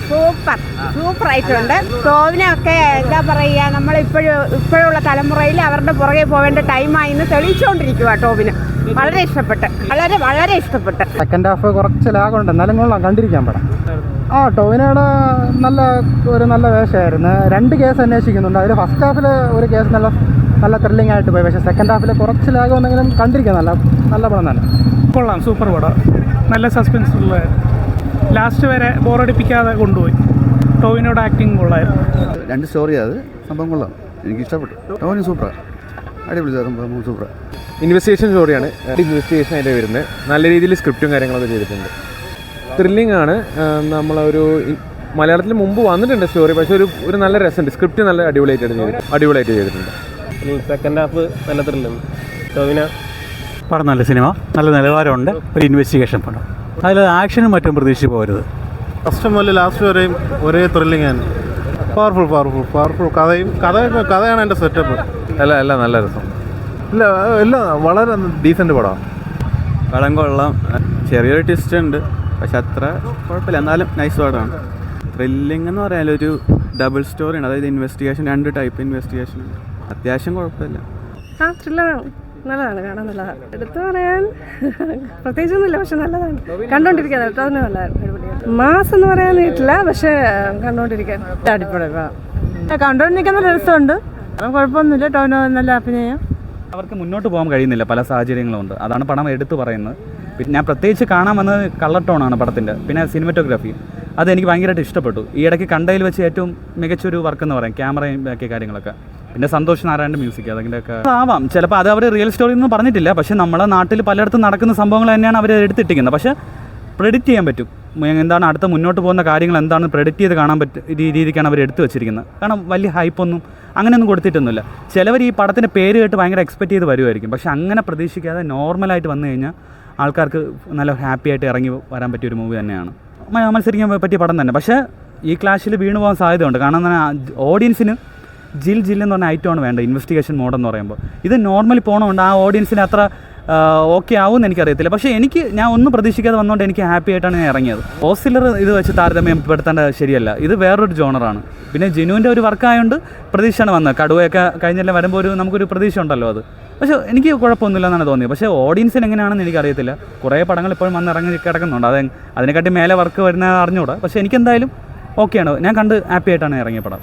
സൂപ്പറായിട്ടുണ്ട്. ടോവിനൊക്കെ എന്താ പറയുക, നമ്മൾ ഇപ്പോഴുള്ള തലമുറയിൽ അവരുടെ പുറകെ പോവേണ്ട ടൈമായി എന്ന് തെളിയിച്ചുകൊണ്ടിരിക്കുക. ടോവിന് വളരെ ഇഷ്ടപ്പെട്ട്, വളരെ ഇഷ്ടപ്പെട്ട്. സെക്കൻഡ് ഹാഫ് കുറച്ച് ലാഗുണ്ട്, എന്നാലും കൊള്ളാം, കണ്ടിരിക്കാൻ പടം. ടോവിനോട് നല്ല വേഷമായിരുന്നു. 2 കേസ് അന്വേഷിക്കുന്നുണ്ട്. അതിൽ ഫസ്റ്റ് ഹാഫിൽ ഒരു കേസ് നല്ല ത്രില്ലിംഗ് ആയിട്ട് പോയി. പക്ഷേ സെക്കൻഡ് ഹാഫിൽ കുറച്ച് ലാഗ് വന്നെങ്കിലും കണ്ടിരിക്കാം, നല്ല പടം തന്നെ. കൊള്ളാം, സൂപ്പർ പടം. നല്ല സസ്പെൻസ് ഉള്ള, ലാസ്റ്റ് വരെ ബോറടിപ്പിക്കാതെ കൊണ്ടുപോയി. ടോവിനോട് ആക്ടിങ് കൊള്ളായിരുന്നു. 2 സ്റ്റോറി, അത് സംഭവം കൊള്ളാം, എനിക്ക് ഇഷ്ടപ്പെട്ടു. ടോവിന് സൂപ്പറാണ്, അടിപൊളി സംഭവം, സൂപ്പറാണ്. ഇൻവെസ്റ്റിഗേഷൻ സ്റ്റോറിയാണ്. ഇൻവെസ്റ്റിഗേഷൻ ആയിട്ട് വരുന്നത്, നല്ല രീതിയിൽ സ്ക്രിപ്റ്റും കാര്യങ്ങളൊക്കെ ചെയ്തിട്ടുണ്ട്. ത്രില്ലിംഗ് ആണ്. നമ്മളൊരു മലയാളത്തിൽ മുമ്പ് വന്നിട്ടുണ്ട് സ്റ്റോറി, പക്ഷേ ഒരു നല്ല രസമുണ്ട്. സ്ക്രിപ്റ്റ് നല്ല അടിപൊളിയായിട്ട് ചെയ്തിട്ടുണ്ട്. സെക്കൻഡ് ഹാഫ് നല്ല ത്രില്ലുണ്ട്. ടോവിന പടം നല്ല സിനിമ, നല്ല നിലവാരമുണ്ട്. ഒരു ഇൻവെസ്റ്റിഗേഷൻ പടം, അതിൽ ആക്ഷനും മറ്റും പ്രതീക്ഷിച്ച് പോകരുത്. ഫസ്റ്റ് മുതൽ ലാസ്റ്റ് വരെയും ഒരേ ത്രില്ലിംഗ് ആണ്. പവർഫുൾ കഥയാണ് എൻ്റെ സെറ്റപ്പ്. എല്ലാം നല്ല രസം. എല്ലാം വളരെ ഡീസൻറ്റ് പടമാണ്. പടം കൊള്ളാം. ചെറിയൊരു ട്വിസ്റ്റ് ഉണ്ട്, പക്ഷെ അത്ര കുഴപ്പമില്ല, എന്നാലും നൈസ് പടമാണ്. ത്രില്ലിംഗ് എന്ന് പറയാൻ ഒരു ഡബിൾ സ്റ്റോറിയാണ്, അതായത് ഇൻവെസ്റ്റിഗേഷൻ, 2 ടൈപ്പ് ഇൻവെസ്റ്റിഗേഷൻ. അത്യാവശ്യം കുഴപ്പമില്ല. ത്രില്ലറാണ്, നല്ലതാണ്, കാണാൻ നല്ലതാണ്. എടുത്തു പറയാൻ പ്രത്യേകിച്ചൊന്നുമില്ല, പക്ഷെ നല്ലതാണ്, കണ്ടോണ്ടിരിക്കാൻ. തന്നെ നല്ലതാണ്. മാസം എന്ന് പറയാൻ പറ്റില്ല, പക്ഷെ കണ്ടോണ്ടിരിക്കാൻ അടിപൊളി. കണ്ടോണ്ടിരിക്കാൻ നല്ല രസമുണ്ട്, കുഴപ്പമൊന്നുമില്ല. ടോവിനോ നല്ല അഭിനയം. അവർക്ക് മുന്നോട്ട് പോകാൻ കഴിയുന്നില്ല, പല സാഹചര്യങ്ങളുണ്ട്. അതാണ് പടം എടുത്തു പറയുന്നത്. പിന്നെ ഞാൻ പ്രത്യേകിച്ച് കാണാൻ വന്നത് കളർ ടോണാണ് പടത്തിൻ്റെ, പിന്നെ സിനിമറ്റോഗ്രാഫി. അതെനിക്ക് ഭയങ്കരമായിട്ട് ഇഷ്ടപ്പെട്ടു. ഈ ഇടയ്ക്ക് കണ്ടതിൽ വെച്ച് ഏറ്റവും മികച്ചൊരു വർക്ക് എന്ന് പറയാം, ക്യാമറയും ബാക്കി കാര്യങ്ങളൊക്കെ. പിന്നെ സന്തോഷ് നാരായണൻ്റെ മ്യൂസിക്, അതിൻ്റെയൊക്കെ ആവാം. ചിലപ്പോൾ അത് അവർ റിയൽ സ്റ്റോറി ഒന്നും പറഞ്ഞിട്ടില്ല, പക്ഷേ നമ്മളെ നാട്ടിൽ പലയിടത്തും നടക്കുന്ന സംഭവങ്ങൾ തന്നെയാണ് അവർ എടുത്തിട്ടിരിക്കുന്നത്. പക്ഷേ പ്രെഡിക്റ്റ് ചെയ്യാൻ പറ്റും എന്താണ് അടുത്ത മുന്നോട്ട് പോകുന്ന കാര്യങ്ങൾ എന്താണെന്ന് പ്രെഡിക്റ്റ് ചെയ്ത് കാണാൻ പറ്റും രീതിക്കാണ് അവർ എടുത്തു വെച്ചിരിക്കുന്നത്. കാരണം വലിയ ഹൈപ്പൊന്നും അങ്ങനെയൊന്നും കൊടുത്തിട്ടൊന്നുമില്ല. ചിലവർ ഈ പടത്തിൻ്റെ പേര് കേട്ട് ഭയങ്കര എക്സ്പെക്റ്റ് ചെയ്ത് വരുമായിരിക്കും, പക്ഷേ അങ്ങനെ പ്രതീക്ഷിക്കാതെ നോർമലായിട്ട് വന്നു കഴിഞ്ഞാൽ ആൾക്കാർക്ക് നല്ല ഹാപ്പി ആയിട്ട് ഇറങ്ങി വരാൻ പറ്റിയൊരു മൂവി തന്നെയാണ്. മത്സരിക്കാൻ പറ്റിയ പടം തന്നെ. പക്ഷേ ഈ ക്ലാഷിൽ വീണു പോകാൻ സാധ്യതയുണ്ട്. കാരണം ഓഡിയൻസിന് ജിൽ എന്ന് പറഞ്ഞ ഐറ്റമാണ് വേണ്ടത്, ഇൻവെസ്റ്റിഗേഷൻ മോഡെന്ന് പറയുമ്പോൾ. ഇത് നോർമലി പോകണമുണ്ട്, ആ ഓഡിയൻസിന് അത്ര ഓക്കെ ആവുമെന്ന് എനിക്കറിയത്തില്ല. പക്ഷേ ഞാൻ ഒന്നും പ്രതീക്ഷിക്കാതെ വന്നുകൊണ്ട് എനിക്ക് ഹാപ്പി ആയിട്ടാണ് ഞാൻ ഇറങ്ങിയത്. ഓസിലർ ഇത് വെച്ച് താരതമ്യപ്പെടുത്തേണ്ട ശരിയല്ല, ഇത് വേറൊരു ജോണറാണ്. പിന്നെ ജിനുവിൻ്റെ ഒരു വർക്കായതുകൊണ്ട് പ്രതീക്ഷയാണ് വന്നത്. കടുവയൊക്കെ കഴിഞ്ഞെല്ലാം വരുമ്പോൾ നമുക്കൊരു പ്രതീക്ഷ ഉണ്ടല്ലോ അത്. പക്ഷേ എനിക്ക് കുഴപ്പമൊന്നുമില്ല എന്നാണ് തോന്നിയത്. പക്ഷേ ഓഡിയൻസിന് എങ്ങനെയാണെന്ന് എനിക്കറിയത്തില്ല. കുറേ പടങ്ങൾ ഇപ്പോഴും വന്ന് ഇറങ്ങി കിടക്കുന്നുണ്ട്, അതിനെക്കാട്ടി മേലെ വർക്ക് വരുന്ന അറിഞ്ഞുകൂടാ. പക്ഷേ എനിക്കെന്തായാലും ഓക്കെയാണ്, ഞാൻ കണ്ട് ഹാപ്പി ആയിട്ടാണ് ഇറങ്ങിയ പടം.